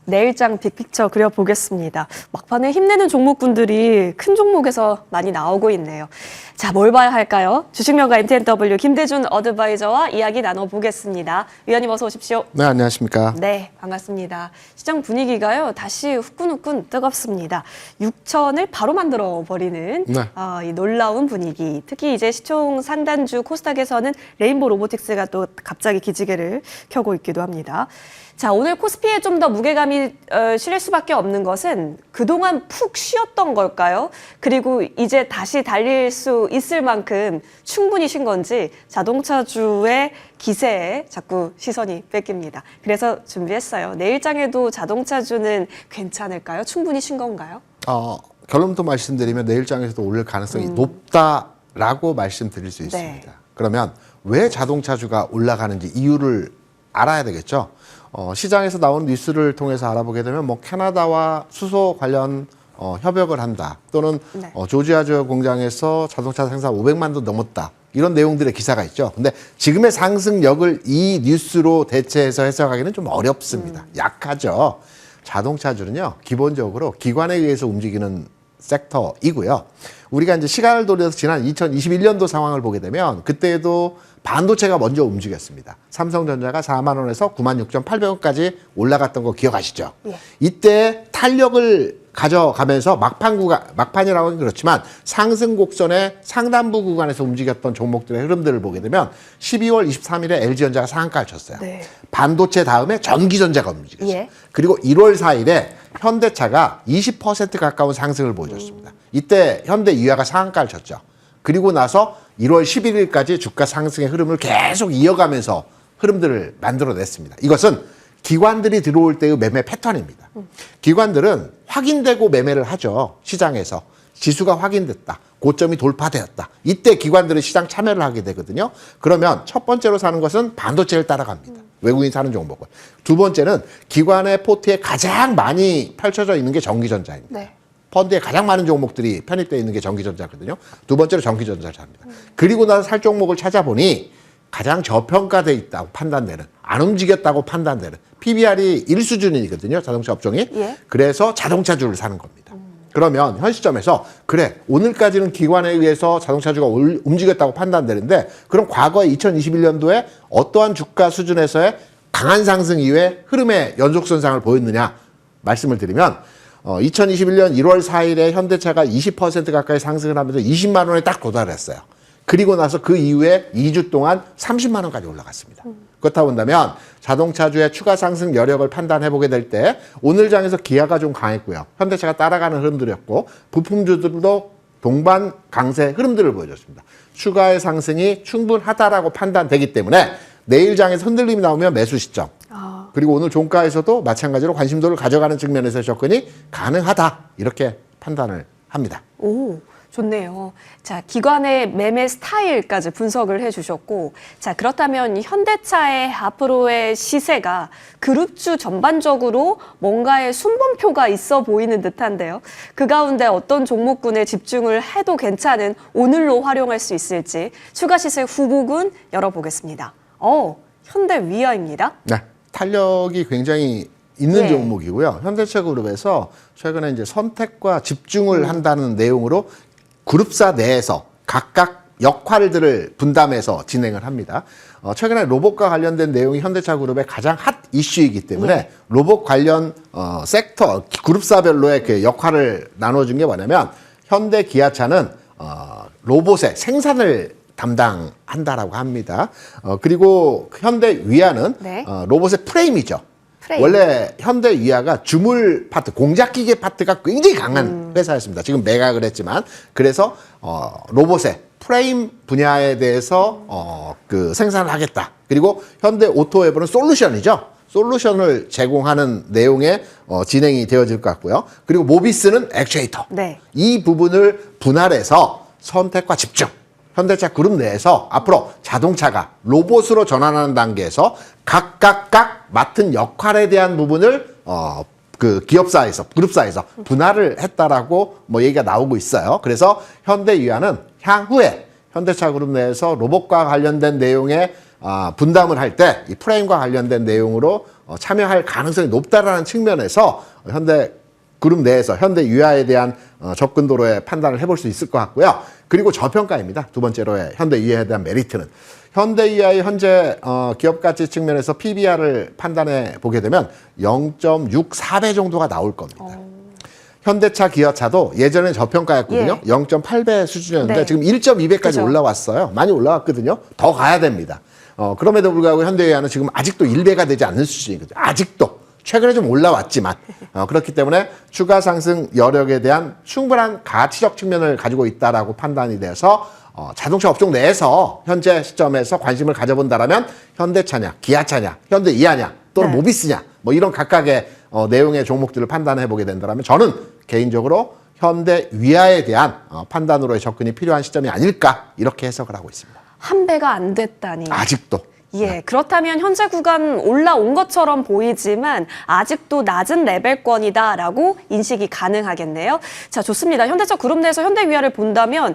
내일장 빅픽처 그려보겠습니다. 막판에 힘내는 종목군들이 큰 종목에서 많이 나오고 있네요. 자, 뭘 봐야 할까요? 주식명가 MTNW 김대준 어드바이저와 이야기 나눠보겠습니다. 위원님 어서 오십시오. 네, 안녕하십니까. 네, 반갑습니다. 시장 분위기가요, 다시 후끈후끈 뜨겁습니다. 6천을 바로 만들어버리는 네. 이 놀라운 분위기. 특히 이제 시총 상단주 코스닥에서는 레인보 로보틱스가 또 갑자기 기지개를 켜고 있기도 합니다. 자, 오늘 코스피에 좀 더 무게감이 실릴 수밖에 없는 것은 그동안 푹 쉬었던 걸까요? 그리고 이제 다시 달릴 수 있을 만큼 충분히 쉰 건지 자동차주의 기세에 자꾸 시선이 뺏깁니다. 그래서 준비했어요. 내일장에도 자동차주는 괜찮을까요? 충분히 쉰 건가요? 결론부터 말씀드리면 내일장에서도 오를 가능성이 높다라고 말씀드릴 수 있습니다. 네. 그러면 왜 자동차주가 올라가는지 이유를 알아야 되겠죠. 시장에서 나온 뉴스를 통해서 알아보게 되면 뭐 캐나다와 수소 관련 협약을 한다, 또는 네. 조지아주 공장에서 자동차 생산 500만 도 넘었다, 이런 내용들의 기사가 있죠. 근데 지금의 상승력을 이 뉴스로 대체해서 해석하기는 좀 어렵습니다. 약하죠. 자동차주는요, 기본적으로 기관에 의해서 움직이는 섹터이고요. 우리가 이제 시간을 돌려서 지난 2021년도 상황을 보게 되면 그때도 반도체가 먼저 움직였습니다. 삼성전자가 4만 원에서 96,800원까지 올라갔던 거 기억하시죠? 예. 이때 탄력을 가져가면서 막판이라고 하긴 그렇지만 상승 곡선의 상단부 구간에서 움직였던 종목들의 흐름들을 보게 되면 12월 23일에 LG전자가 상한가를 쳤어요. 네. 반도체 다음에 전기전자가 움직였어요. 예. 그리고 1월 4일에 현대차가 20% 가까운 상승을 보여줬습니다. 이때 현대유아가 상한가를 쳤죠. 그리고 나서 1월 11일까지 주가 상승의 흐름을 계속 이어가면서 흐름들을 만들어냈습니다. 이것은 기관들이 들어올 때의 매매 패턴입니다. 기관들은 확인되고 매매를 하죠. 시장에서. 지수가 확인됐다, 고점이 돌파되었다, 이때 기관들은 시장 참여를 하게 되거든요. 그러면 첫 번째로 사는 것은 반도체를 따라갑니다. 외국인 사는 종목을. 두 번째는 기관의 포트에 가장 많이 펼쳐져 있는 게 전기전자입니다. 네. 펀드에 가장 많은 종목들이 편입되어 있는 게 전기전자거든요. 두 번째로 전기전자를 삽니다. 그리고 나서 살 종목을 찾아보니 가장 저평가돼 있다고 판단되는, 안 움직였다고 판단되는 PBR이 1수준이거든요. 자동차 업종이. 예. 그래서 자동차주를 사는 겁니다. 그러면 현 시점에서 그래, 오늘까지는 기관에 의해서 자동차주가 움직였다고 판단되는데, 그럼 과거 2021년도에 어떠한 주가 수준에서의 강한 상승 이후에 흐름의 연속선상을 보였느냐 말씀을 드리면, 2021년 1월 4일에 현대차가 20% 가까이 상승을 하면서 20만 원에 딱 도달했어요. 그리고 나서 그 이후에 2주 동안 30만 원까지 올라갔습니다. 그렇다 본다면 자동차주의 추가 상승 여력을 판단해보게 될 때 오늘 장에서 기아가 좀 강했고요. 현대차가 따라가는 흐름들이었고, 부품주들도 동반 강세 흐름들을 보여줬습니다. 추가의 상승이 충분하다라고 판단되기 때문에 내일 장에서 흔들림이 나오면 매수 시점, 그리고 오늘 종가에서도 마찬가지로 관심도를 가져가는 측면에서 접근이 가능하다, 이렇게 판단을 합니다. 오, 좋네요. 자, 기관의 매매 스타일까지 분석을 해주셨고, 자, 그렇다면 이 현대차의 앞으로의 시세가 그룹주 전반적으로 뭔가의 순번표가 있어 보이는 듯한데요. 그 가운데 어떤 종목군에 집중을 해도 괜찮은 오늘로 활용할 수 있을지 추가 시세 후보군 열어보겠습니다. 현대위아입니다. 네, 탄력이 굉장히 있는 예. 종목이고요. 현대차 그룹에서 최근에 이제 선택과 집중을 한다는 내용으로 그룹사 내에서 각각 역할들을 분담해서 진행을 합니다. 최근에 로봇과 관련된 내용이 현대차 그룹의 가장 핫 이슈이기 때문에 예. 로봇 관련 섹터, 그룹사별로의 그 역할을 나눠준 게 뭐냐면, 현대 기아차는 로봇의 생산을 담당한다라고 합니다. 그리고 현대 위아는 네. 로봇의 프레임이죠. 프레임. 원래 현대 위아가 주물 파트, 공작기계 파트가 굉장히 강한 회사였습니다. 지금 매각을 했지만, 그래서 로봇의 프레임 분야에 대해서 그 생산을 하겠다. 그리고 현대 오토웨버는 솔루션이죠. 솔루션을 제공하는 내용의 진행이 되어질 것 같고요. 그리고 모비스는 액추에이터. 네. 이 부분을 분할해서 선택과 집중, 현대차 그룹 내에서 앞으로 자동차가 로봇으로 전환하는 단계에서 각각 맡은 역할에 대한 부분을 그 기업사에서, 그룹사에서 분할을 했다라고 뭐 얘기가 나오고 있어요. 그래서 현대위아는 향후에 현대차 그룹 내에서 로봇과 관련된 내용에 분담을 할 때 이 프레임과 관련된 내용으로 참여할 가능성이 높다라는 측면에서 현대그룹 내에서 현대유아에 대한 접근도로의 판단을 해볼 수 있을 것 같고요. 그리고 저평가입니다. 두 번째로의 현대유아에 대한 메리트는. 현대유아의 현재 기업가치 측면에서 PBR을 판단해 보게 되면 0.64배 정도가 나올 겁니다. 현대차, 기아차도 예전에 저평가였거든요. 0.8배 수준이었는데 네. 지금 1.2배까지 그죠. 올라왔어요. 많이 올라왔거든요. 더 가야 됩니다. 그럼에도 불구하고 현대유아는 지금 아직도 1배가 되지 않는 수준이거든요. 아직도. 최근에 좀 올라왔지만 그렇기 때문에 추가 상승 여력에 대한 충분한 가치적 측면을 가지고 있다라고 판단이 돼서 자동차 업종 내에서 현재 시점에서 관심을 가져본다라면 현대차냐, 기아차냐, 현대이하냐, 또는 네. 모비스냐, 뭐 이런 각각의 내용의 종목들을 판단해 보게 된다면 저는 개인적으로 현대위아에 대한 판단으로의 접근이 필요한 시점이 아닐까 이렇게 해석을 하고 있습니다. 한 배가 안 됐다니. 아직도. 예, 그렇다면 현재 구간 올라온 것처럼 보이지만 아직도 낮은 레벨권이다라고 인식이 가능하겠네요. 자, 좋습니다. 현대차 그룹 내에서 현대위아를 본다면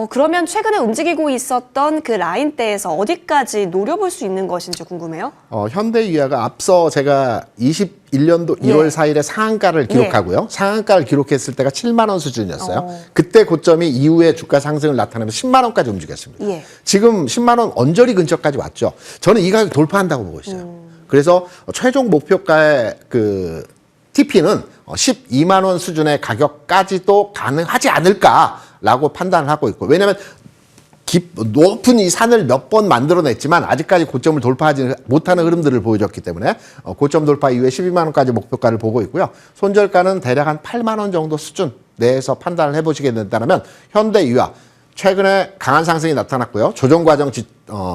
그러면 최근에 움직이고 있었던 그 라인대에서 어디까지 노려볼 수 있는 것인지 궁금해요. 현대위아가 앞서 제가 21년도 1월 4일에 상한가를 기록하고요. 상한가를 기록했을 때가 7만 원 수준이었어요. 그때 고점이 이후에 주가 상승을 나타내면서 10만 원까지 움직였습니다. 예. 지금 10만 원 언저리 근처까지 왔죠. 저는 이 가격 돌파한다고 보고 있어요. 그래서 최종 목표가의 그 TP는 12만 원 수준의 가격까지도 가능하지 않을까라고 판단을 하고 있고, 왜냐하면 높은 이 산을 몇 번 만들어냈지만 아직까지 고점을 돌파하지 못하는 흐름들을 보여줬기 때문에 고점 돌파 이후에 12만 원까지 목표가를 보고 있고요. 손절가는 대략 한 8만 원 정도 수준 내에서 판단을 해보시게 된다면 현대유아 최근에 강한 상승이 나타났고요. 조정 과정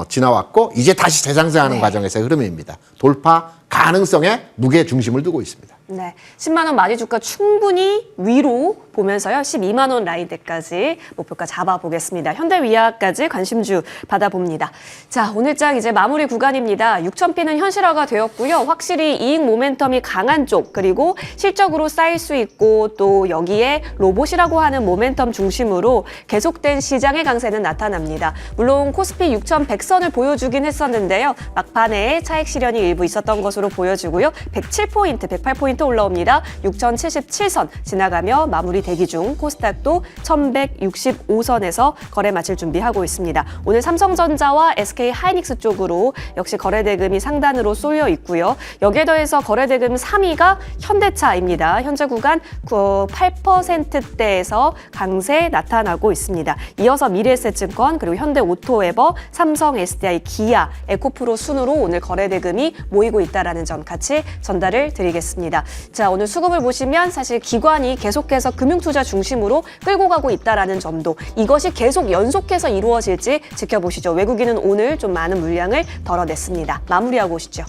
지나왔고 이제 다시 재상승하는 과정에서의 흐름입니다. 돌파 가능성에 무게 중심을 두고 있습니다. 네, 10만 원 마디 주가 충분히 위로 보면서요. 12만 원 라인대까지 목표가 잡아보겠습니다. 현대위아까지 관심주 받아봅니다. 자, 오늘장 이제 마무리 구간입니다. 6,000피는 현실화가 되었고요. 확실히 이익 모멘텀이 강한 쪽, 그리고 실적으로 쌓일 수 있고 또 여기에 로봇이라고 하는 모멘텀 중심으로 계속된 시장의 강세는 나타납니다. 물론 코스피 6,100선을 보여주긴 했었는데요. 막판에 차익 실현이 일부 있었던 것으로 보여지고요. 107포인트, 108포인트 올라옵니다. 6,077선 지나가며 마무리 대기 중 코스닥도 1,165선에서 거래 마칠 준비하고 있습니다. 오늘 삼성전자와 SK 하이닉스 쪽으로 역시 거래 대금이 상단으로 쏠려 있고요. 여기에 더해서 거래 대금 3위가 현대차입니다. 현재 구간 8%대에서 강세 나타나고 있습니다. 이어서 미래에셋증권, 그리고 현대오토에버, 삼성, SDI, 기아, 에코프로 순으로 오늘 거래 대금이 모이고 있다는 점 같이 전달을 드리겠습니다. 자, 오늘 수급을 보시면 사실 기관이 계속해서 금융투자 중심으로 끌고 가고 있다는 점도, 이것이 계속 연속해서 이루어질지 지켜보시죠. 외국인은 오늘 좀 많은 물량을 덜어냈습니다. 마무리하고 오시죠.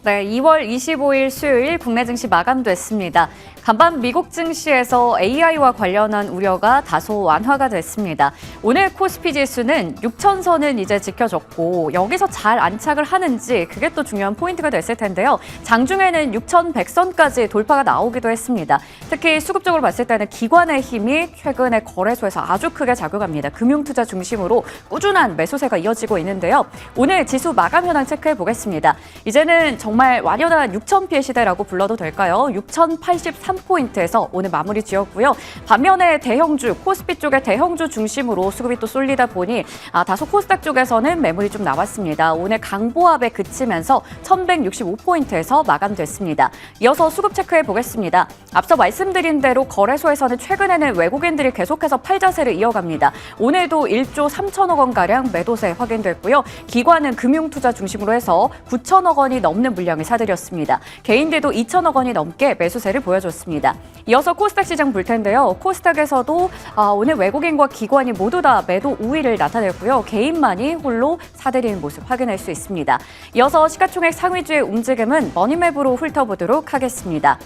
네, 2월 25일 수요일 국내 증시 마감됐습니다. 간밤 미국 증시에서 AI와 관련한 우려가 다소 완화가 됐습니다. 오늘 코스피 지수는 6,000선은 이제 지켜졌고 여기서 잘 안착을 하는지 그게 또 중요한 포인트가 됐을 텐데요. 장중에는 6,100선까지 돌파가 나오기도 했습니다. 특히 수급적으로 봤을 때는 기관의 힘이 최근에 거래소에서 아주 크게 작용합니다. 금융투자 중심으로 꾸준한 매수세가 이어지고 있는데요. 오늘 지수 마감 현황 체크해 보겠습니다. 이제는 정말 완연한 6,000피의 시대라고 불러도 될까요? 6,083포인트에서 오늘 마무리 지었고요. 반면에 대형주, 코스피 쪽의 대형주 중심으로 수급이 또 쏠리다 보니 다소 코스닥 쪽에서는 매물이 좀 나왔습니다. 오늘 강보합에 그치면서 1,165포인트에서 마감됐습니다. 이어서 수급 체크해 보겠습니다. 앞서 말씀드린 대로 거래소에서는 최근에는 외국인들이 계속해서 팔자세를 이어갑니다. 오늘도 1조 3천억 원가량 매도세 확인됐고요. 기관은 금융투자 중심으로 해서 9천억 원이 넘는 물량을 사들였습니다. 개인들도 2천억 원이 넘게 매수세를 보여줬습니다. 이어서 코스닥 시장 볼 텐데요. 코스닥에서도 오늘 외국인과 기관이 모두 다 매도 우위를 나타냈고요. 개인만이 홀로 사들이는 모습 확인할 수 있습니다. 이어서 시가총액 상위주의 움직임은 머니맵으로 훑어보도록 하겠습니다.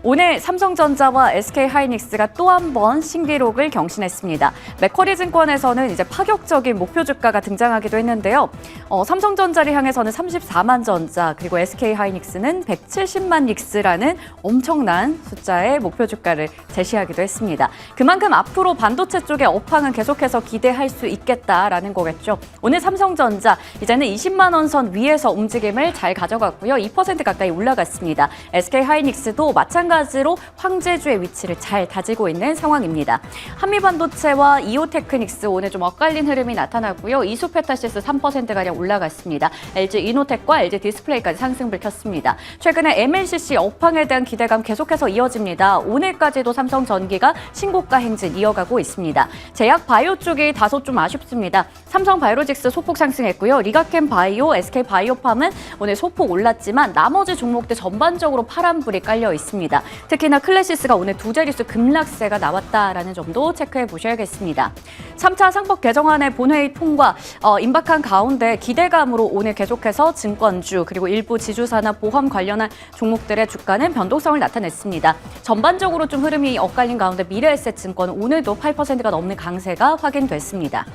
오늘 삼성전자와 SK하이닉스가 또 한 번 신기록을 경신했습니다. 맥쿼리 증권에서는 이제 파격적인 목표 주가가 등장하기도 했는데요. 삼성전자를 향해서는 34만 전자, 그리고 SK하이닉스는 170만 닉스라는 엄청난 숫자의 목표 주가를 제시하기도 했습니다. 그만큼 앞으로 반도체 쪽의 업황은 계속해서 기대할 수 있겠다라는 거겠죠. 오늘 삼성전자 이제는 20만 원 선 위에서 움직임을 잘 가져갔고요. 2% 가까이 올라갔습니다. SK하이닉스도 마찬가지로 황제주의 위치를 잘 다지고 있는 상황입니다. 한미반도체와 이오테크닉스 오늘 좀 엇갈린 흐름이 나타났고요. 이수페타시스 3%가량 올라갔습니다. LG이노텍과 LG디스플레이까지 상승을 켰습니다. 최근에 MLCC 업황에 대한 기대감 계속해서 이어집니다. 오늘까지도 삼성전기가 신고가 행진 이어가고 있습니다. 제약바이오 쪽이 다소 좀 아쉽습니다. 삼성바이오로직스 소폭 상승했고요. 리가캠바이오, SK바이오팜은 오늘 소폭 올랐지만 나머지 종목들 전반적으로 파란불이 깔려 있습니다. 특히나 클래시스가 오늘 두 자릿수 급락세가 나왔다라는 점도 체크해 보셔야겠습니다. 3차 상법 개정안의 본회의 통과 임박한 가운데 기대감으로 오늘 계속해서 증권주 그리고 일부 지주사나 보험 관련한 종목들의 주가는 변동성을 나타냈습니다. 전반적으로 좀 흐름이 엇갈린 가운데 미래에셋증권 오늘도 8%가 넘는 강세가 확인됐습니다.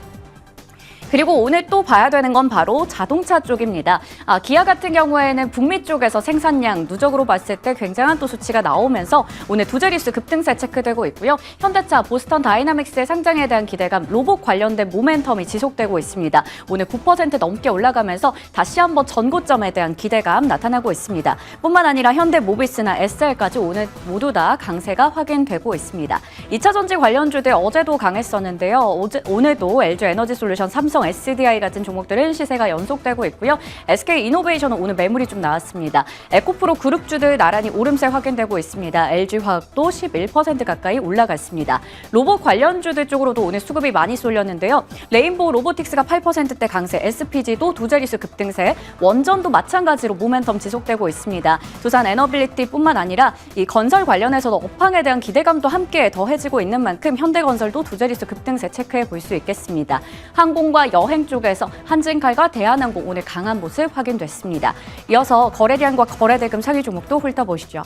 그리고 오늘 또 봐야 되는 건 바로 자동차 쪽입니다. 기아 같은 경우에는 북미 쪽에서 생산량 누적으로 봤을 때 굉장한 또 수치가 나오면서 오늘 두 자릿수 급등세 체크되고 있고요. 현대차, 보스턴 다이나믹스의 상장에 대한 기대감, 로봇 관련된 모멘텀이 지속되고 있습니다. 오늘 9% 넘게 올라가면서 다시 한번 전고점에 대한 기대감 나타나고 있습니다. 뿐만 아니라 현대모비스나 SL까지 오늘 모두 다 강세가 확인되고 있습니다. 2차 전지 관련주들 어제도 강했었는데요. 오늘도 LG에너지솔루션, 삼성 SDI 같은 종목들은 시세가 연속되고 있고요. SK이노베이션은 오늘 매물이 좀 나왔습니다. 에코프로 그룹주들 나란히 오름세 확인되고 있습니다. LG화학도 11% 가까이 올라갔습니다. 로봇 관련주들 쪽으로도 오늘 수급이 많이 쏠렸는데요. 레인보우 로보틱스가 8%대 강세, SPG도 두 자릿수 급등세, 원전도 마찬가지로 모멘텀 지속되고 있습니다. 두산 에너빌리티뿐만 아니라 이 건설 관련해서도 업황에 대한 기대감도 함께 더해지고 있는 만큼 현대건설도 두 자릿수 급등세 체크해 볼 수 있겠습니다. 항공과 여행 쪽에서 한진칼과 대한항공 오늘 강한 모습 확인됐습니다. 이어서 거래량과 거래대금 상위 종목도 훑어보시죠.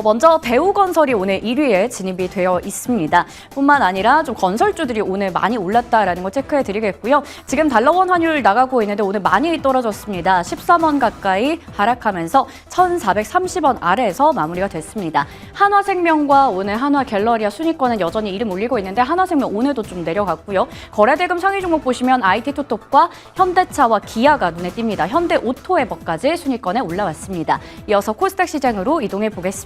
먼저 대우건설이 오늘 1위에 진입이 되어 있습니다. 뿐만 아니라 좀 건설주들이 오늘 많이 올랐다라는 거 체크해 드리겠고요. 지금 달러원 환율 나가고 있는데 오늘 많이 떨어졌습니다. 13원 가까이 하락하면서 1,430원 아래에서 마무리가 됐습니다. 한화생명과 오늘 한화갤러리아 순위권은 여전히 이름 올리고 있는데 한화생명 오늘도 좀 내려갔고요. 거래대금 상위 종목 보시면 IT투톱과 현대차와 기아가 눈에 띕니다. 현대오토에버까지 순위권에 올라왔습니다. 이어서 코스닥 시장으로 이동해 보겠습니다.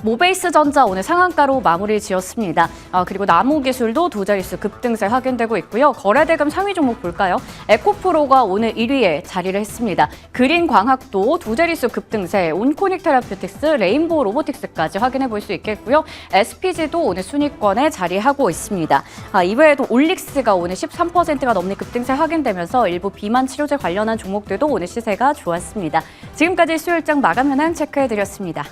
모베이스전자 오늘 상한가로 마무리 지었습니다. 그리고 나무기술도 두 자릿수 급등세 확인되고 있고요. 거래대금 상위 종목 볼까요? 에코프로가 오늘 1위에 자리를 했습니다. 그린광학도 두 자릿수 급등세, 온코닉 테라퓨틱스, 레인보우 로보틱스까지 확인해 볼 수 있겠고요. SPG도 오늘 순위권에 자리하고 있습니다. 이외에도 올릭스가 오늘 13%가 넘는 급등세 확인되면서 일부 비만 치료제 관련한 종목들도 오늘 시세가 좋았습니다. 지금까지 수요일장 마감 현황 체크해드렸습니다.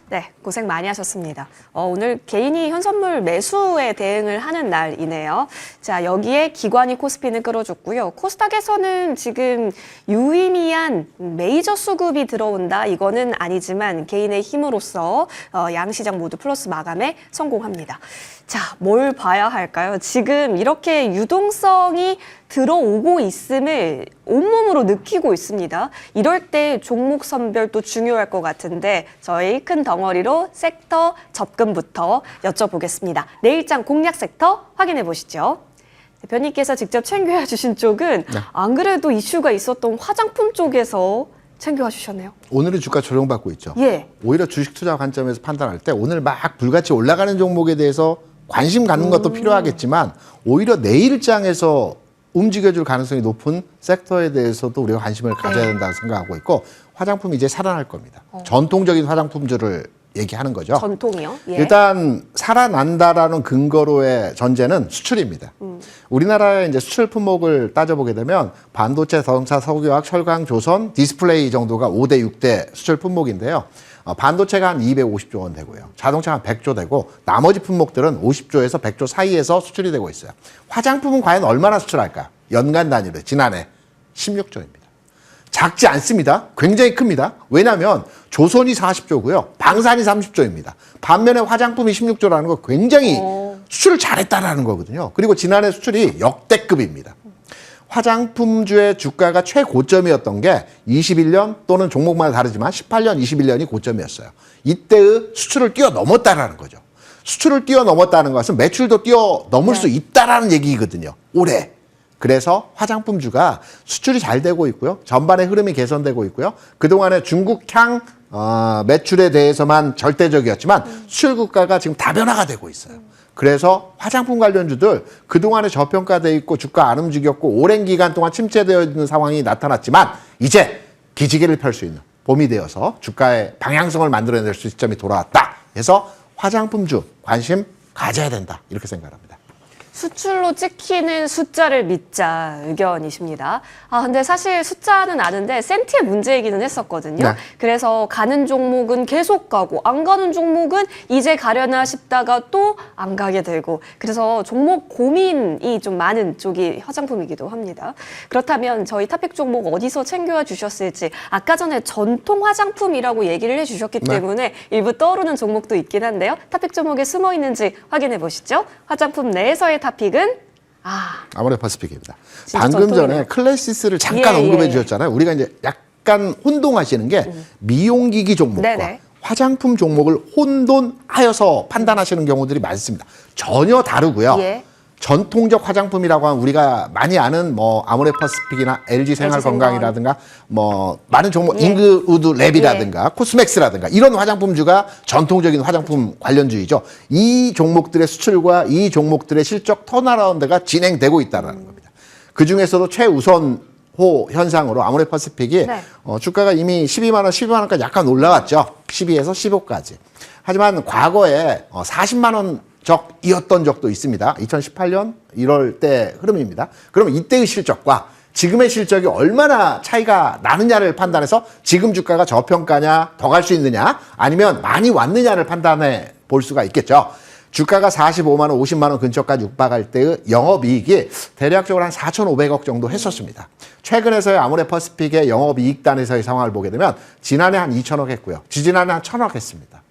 네, 고생 많이 하셨습니다. 오늘 개인이 현선물 매수에 대응을 하는 날이네요. 자, 여기에 기관이 코스피는 끌어줬고요. 코스닥에서는 지금 유의미한 메이저 수급이 들어온다. 이거는 아니지만 개인의 힘으로써 양시장 모두 플러스 마감에 성공합니다. 자, 뭘 봐야 할까요? 지금 이렇게 유동성이 들어오고 있음을 온몸으로 느끼고 있습니다. 이럴 때 종목 선별도 중요할 것 같은데 저희 큰 덩어리로 섹터 접근부터 여쭤보겠습니다. 내일장 공략 섹터 확인해 보시죠. 대표님께서 직접 챙겨와 주신 쪽은 안 그래도 이슈가 있었던 화장품 쪽에서 챙겨와 주셨네요. 오늘은 주가 조정받고 있죠. 예. 오히려 주식 투자 관점에서 판단할 때 오늘 막 불같이 올라가는 종목에 대해서 관심 갖는 것도 필요하겠지만 오히려 내일장에서 움직여줄 가능성이 높은 섹터에 대해서도 우리가 관심을 가져야 된다고 생각하고 있고 화장품이 이제 살아날 겁니다. 전통적인 화장품주를 얘기하는 거죠. 전통이요? 예. 일단 살아난다라는 근거로의 전제는 수출입니다. 우리나라의 이제 수출 품목을 따져보게 되면 반도체, 자동차, 석유화학, 철강, 조선, 디스플레이 정도가 5대 6대 수출 품목인데요. 반도체가 한 250조 원 되고요. 자동차가 한 100조 되고 나머지 품목들은 50조에서 100조 사이에서 수출이 되고 있어요. 화장품은 과연 얼마나 수출할까? 연간 단위로 지난해 16조입니다. 작지 않습니다. 굉장히 큽니다. 왜냐하면 조선이 40조고요. 방산이 30조입니다. 반면에 화장품이 16조라는 거 굉장히 수출을 잘했다라는 거거든요. 그리고 지난해 수출이 역대급입니다. 화장품주의 주가가 최고점이었던 게 21년 또는 종목마다 다르지만 18년, 21년이 고점이었어요. 이때의 수출을 뛰어넘었다라는 거죠. 수출을 뛰어넘었다는 것은 매출도 뛰어넘을 수 있다라는 얘기거든요. 올해. 그래서 화장품주가 수출이 잘 되고 있고요. 전반의 흐름이 개선되고 있고요. 그동안에 중국향 매출에 대해서만 절대적이었지만 수출 국가가 지금 다변화가 되고 있어요. 그래서 화장품 관련주들 그동안에 저평가돼 있고 주가 안 움직였고 오랜 기간 동안 침체되어 있는 상황이 나타났지만 이제 기지개를 펼 수 있는 봄이 되어서 주가의 방향성을 만들어낼 수 있는 시점이 돌아왔다. 그래서 화장품주 관심 가져야 된다. 이렇게 생각합니다. 수출로 찍히는 숫자를 믿자 의견이십니다. 근데 사실 숫자는 아는데 센트의 문제이기는 했었거든요. 네. 그래서 가는 종목은 계속 가고 안 가는 종목은 이제 가려나 싶다가 또 안 가게 되고 그래서 종목 고민이 좀 많은 쪽이 화장품이기도 합니다. 그렇다면 저희 탑픽 종목 어디서 챙겨와 주셨을지 아까 전에 전통 화장품이라고 얘기를 해주셨기 때문에 일부 떠오르는 종목도 있긴 한데요. 탑픽 종목에 숨어 있는지 확인해 보시죠. 화장품 내에서의 탑픽은 아모레퍼시픽입니다. 진짜 방금 전통이네요. 전에 클래시스를 잠깐 예, 언급해 예. 주셨잖아요. 우리가 이제 약간 혼동하시는 게 미용기기 종목과 네네. 화장품 종목을 혼돈하여서 판단하시는 경우들이 많습니다. 전혀 다르고요. 예. 전통적 화장품이라고 하면 우리가 많이 아는 뭐 아모레퍼시픽이나 LG 생활건강이라든가 뭐 많은 종목 예. 잉그우드 랩이라든가 코스맥스라든가 이런 화장품주가 전통적인 화장품 관련주이죠. 이 종목들의 수출과 이 종목들의 실적 턴어라운드가 진행되고 있다는 겁니다. 그 중에서도 최우선 호 현상으로 아모레퍼시픽이 네. 주가가 이미 12만 원, 12만 원까지 약간 올라왔죠. 12에서 15까지. 하지만 과거에 40만 원 적이었던 적도 있습니다. 2018년 1월 때 흐름입니다. 그러면 이때의 실적과 지금의 실적이 얼마나 차이가 나느냐를 판단해서 지금 주가가 저평가냐, 더 갈 수 있느냐, 아니면 많이 왔느냐를 판단해 볼 수가 있겠죠. 주가가 45만 원, 50만 원 근처까지 육박할 때의 영업이익이 대략적으로 한 4,500억 정도 했었습니다. 최근에서의 아모레퍼시픽의 영업이익단에서의 상황을 보게 되면 지난해 한 2천억 했고요. 지지난해 한 1,000억 했습니다.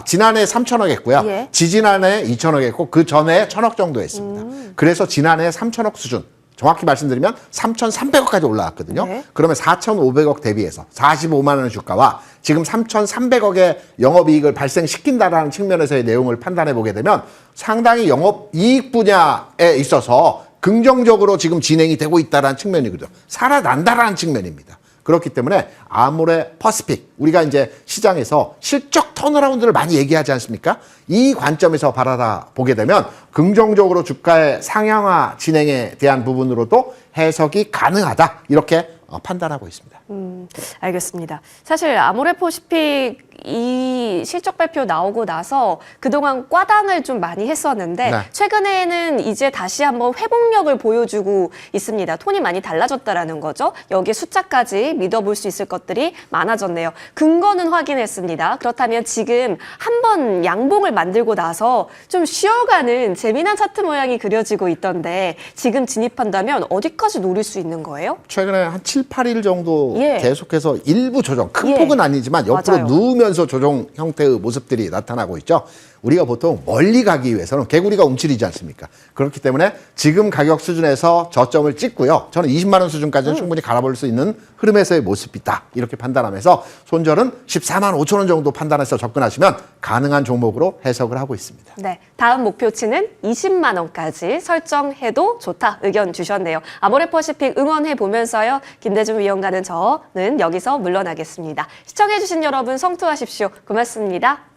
지난해 3천억 했고요. 예. 지지난해 2천억 했고 그 전에 1,000억 정도 했습니다. 그래서 지난해 3천억 수준. 정확히 말씀드리면 3,300억까지 올라왔거든요. 네. 그러면 4,500억 대비해서 45만 원의 주가와 지금 3,300억의 영업이익을 발생시킨다라는 측면에서의 내용을 판단해 보게 되면 상당히 영업이익 분야에 있어서 긍정적으로 지금 진행이 되고 있다는 측면이거든요. 살아난다라는 측면입니다. 그렇기 때문에 아모레퍼시픽 우리가 이제 시장에서 실적 턴어라운드를 많이 얘기하지 않습니까? 이 관점에서 바라다 보게 되면 긍정적으로 주가의 상향화 진행에 대한 부분으로도 해석이 가능하다 이렇게 판단하고 있습니다. 알겠습니다. 사실 아모레퍼시픽 이 실적 발표 나오고 나서 그동안 과당을 좀 많이 했었는데 네. 최근에는 이제 다시 한번 회복력을 보여주고 있습니다. 톤이 많이 달라졌다라는 거죠. 여기에 숫자까지 믿어볼 수 있을 것들이 많아졌네요. 근거는 확인했습니다. 그렇다면 지금 한번 양봉을 만들고 나서 좀 쉬어가는 재미난 차트 모양이 그려지고 있던데 지금 진입한다면 어디까지 노릴 수 있는 거예요? 최근에 한 7, 8일 정도 예. 계속해서 일부 조정, 큰 예. 폭은 아니지만 옆으로 맞아요. 누우면서 조정 형태의 모습들이 나타나고 있죠. 우리가 보통 멀리 가기 위해서는 개구리가 움츠리지 않습니까? 그렇기 때문에 지금 가격 수준에서 저점을 찍고요. 저는 20만 원 수준까지는 충분히 갈아볼 수 있는 흐름에서의 모습이다. 이렇게 판단하면서 손절은 14만 5천 원 정도 판단해서 접근하시면 가능한 종목으로 해석을 하고 있습니다. 네, 다음 목표치는 20만 원까지 설정해도 좋다 의견 주셨네요. 아모레퍼시픽 응원해 보면서요. 김대중 위원과는 저는 여기서 물러나겠습니다. 시청해 주신 여러분 성투하십시오. 고맙습니다.